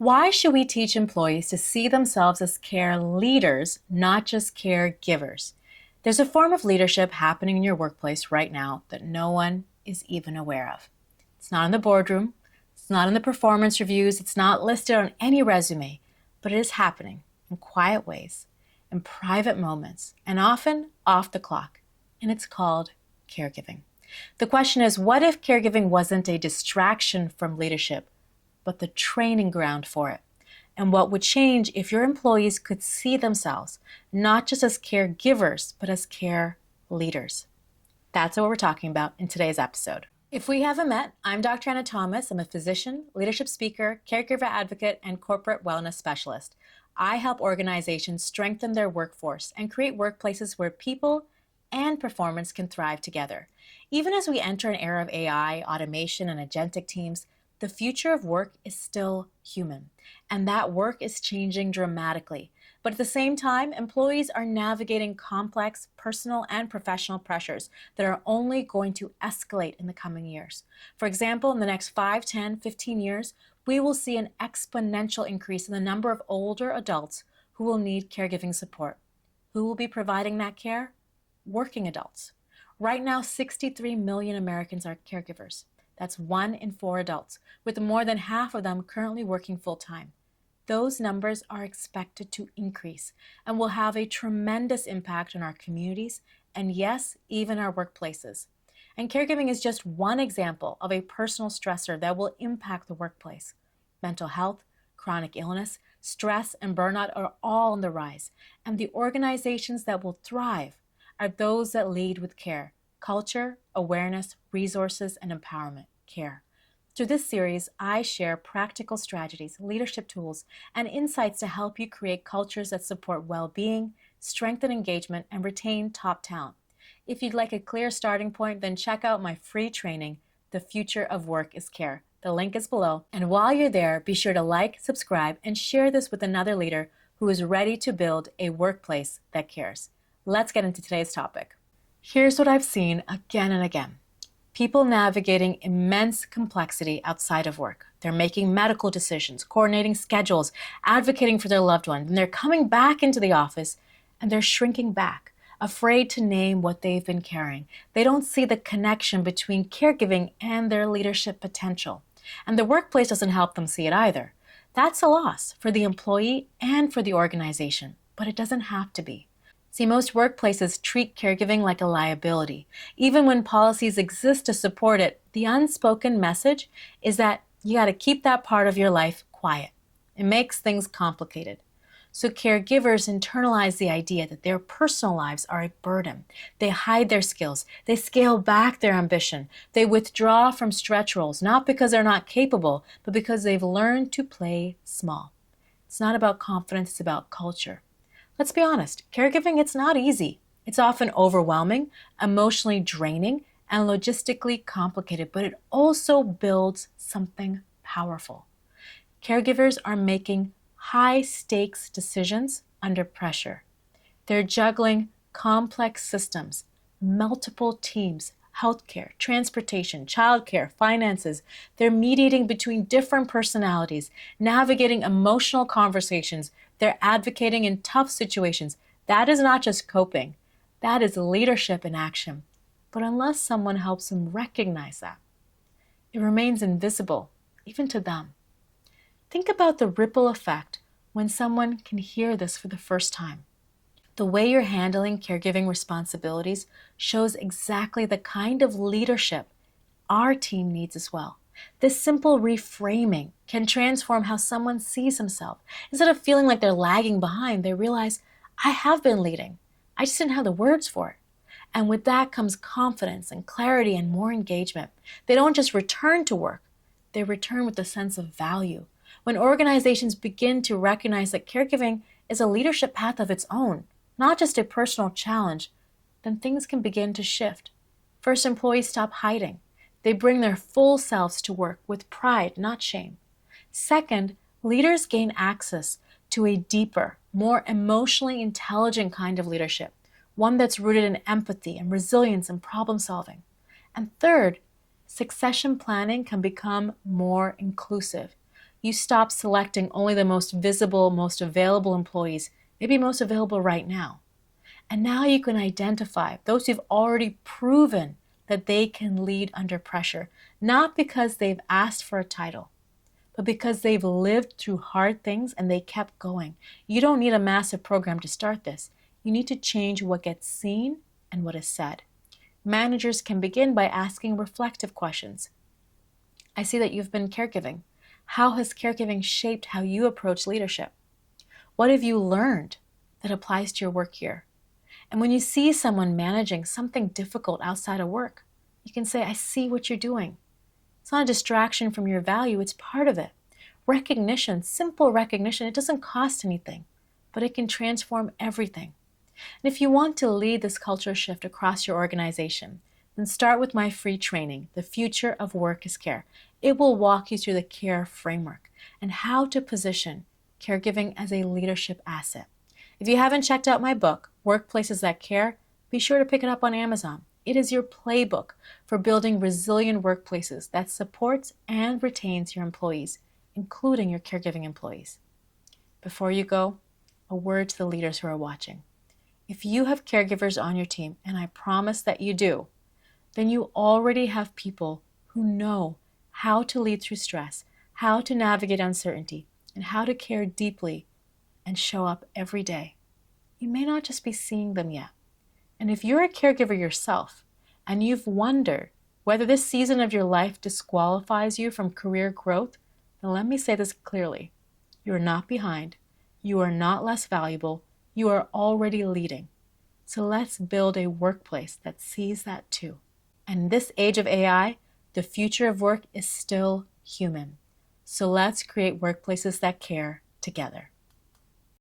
Why should we teach employees to see themselves as care leaders, not just caregivers? There's a form of leadership happening in your workplace right now that no one is even aware of. It's not in the boardroom, it's not in the performance reviews, it's not listed on any resume, but it is happening in quiet ways, in private moments, and often off the clock. And it's called caregiving. The question is, what if caregiving wasn't a distraction from leadership, but the training ground for it? And what would change if your employees could see themselves not just as caregivers, but as care leaders? That's what we're talking about in today's episode. If we haven't met, I'm Dr. Anna Thomas. I'm a physician, leadership speaker, caregiver advocate, and corporate wellness specialist. I help organizations strengthen their workforce and create workplaces where people and performance can thrive together. Even as we enter an era of AI, automation, and agentic teams, the future of work is still human, and that work is changing dramatically. But at the same time, employees are navigating complex personal and professional pressures that are only going to escalate in the coming years. For example, in the next 5, 10, 15 years, we will see an exponential increase in the number of older adults who will need caregiving support. Who will be providing that care? Working adults. Right now, 63 million Americans are caregivers. That's 1 in 4 adults, with more than half of them currently working full-time. Those numbers are expected to increase and will have a tremendous impact on our communities and, yes, even our workplaces. And caregiving is just one example of a personal stressor that will impact the workplace. Mental health, chronic illness, stress, and burnout are all on the rise, and the organizations that will thrive are those that lead with care, culture, awareness, resources, and empowerment. Care. Through this series, I share practical strategies, leadership tools, and insights to help you create cultures that support well-being, strengthen engagement, and retain top talent. If you'd like a clear starting point, then check out my free training, The Future of Work is Care. The link is below. And while you're there, be sure to like, subscribe, and share this with another leader who is ready to build a workplace that cares. Let's get into today's topic. Here's what I've seen again and again. People navigating immense complexity outside of work. They're making medical decisions, coordinating schedules, advocating for their loved ones, and they're coming back into the office and they're shrinking back, afraid to name what they've been carrying. They don't see the connection between caregiving and their leadership potential. And the workplace doesn't help them see it either. That's a loss for the employee and for the organization, but it doesn't have to be. See, most workplaces treat caregiving like a liability. Even when policies exist to support it, the unspoken message is that you got to keep that part of your life quiet. It makes things complicated. So caregivers internalize the idea that their personal lives are a burden. They hide their skills. They scale back their ambition. They withdraw from stretch roles, not because they're not capable, but because they've learned to play small. It's not about confidence, it's about culture. Let's be honest, caregiving, it's not easy. It's often overwhelming, emotionally draining, and logistically complicated, but it also builds something powerful. Caregivers are making high-stakes decisions under pressure. They're juggling complex systems, multiple teams, healthcare, transportation, childcare, finances. They're mediating between different personalities, navigating emotional conversations. They're advocating in tough situations. That is not just coping. That is leadership in action. But unless someone helps them recognize that, it remains invisible, even to them. Think about the ripple effect when someone can hear this for the first time. The way you're handling caregiving responsibilities shows exactly the kind of leadership our team needs as well. This simple reframing can transform how someone sees himself. Instead of feeling like they're lagging behind, they realize, I have been leading. I just didn't have the words for it. And with that comes confidence and clarity and more engagement. They don't just return to work. They return with a sense of value. When organizations begin to recognize that caregiving is a leadership path of its own, not just a personal challenge, then things can begin to shift. First, employees stop hiding. They bring their full selves to work with pride, not shame. Second, leaders gain access to a deeper, more emotionally intelligent kind of leadership, one that's rooted in empathy and resilience and problem solving. And third, succession planning can become more inclusive. You stop selecting only the most visible, most available employees, maybe most available right now. And now you can identify those who've already proven that they can lead under pressure, not because they've asked for a title, but because they've lived through hard things and they kept going. You don't need a massive program to start this. You need to change what gets seen and what is said. Managers can begin by asking reflective questions. I see that you've been caregiving. How has caregiving shaped how you approach leadership? What have you learned that applies to your work here? And when you see someone managing something difficult outside of work, you can say, I see what you're doing. It's not a distraction from your value, it's part of it. Recognition, simple recognition, it doesn't cost anything, but it can transform everything. And if you want to lead this culture shift across your organization, then start with my free training, The Future of Work is Care. It will walk you through the CARE framework and how to position caregiving as a leadership asset. If you haven't checked out my book, Workplaces That Care, be sure to pick it up on Amazon. It is your playbook for building resilient workplaces that supports and retains your employees, including your caregiving employees. Before you go, a word to the leaders who are watching. If you have caregivers on your team, and I promise that you do, then you already have people who know how to lead through stress, how to navigate uncertainty, and how to care deeply and show up every day. You may not just be seeing them yet. And if you're a caregiver yourself and you've wondered whether this season of your life disqualifies you from career growth, then let me say this clearly. You are not behind. You are not less valuable. You are already leading. So let's build a workplace that sees that too. And in this age of AI, the future of work is still human. So let's create workplaces that care together.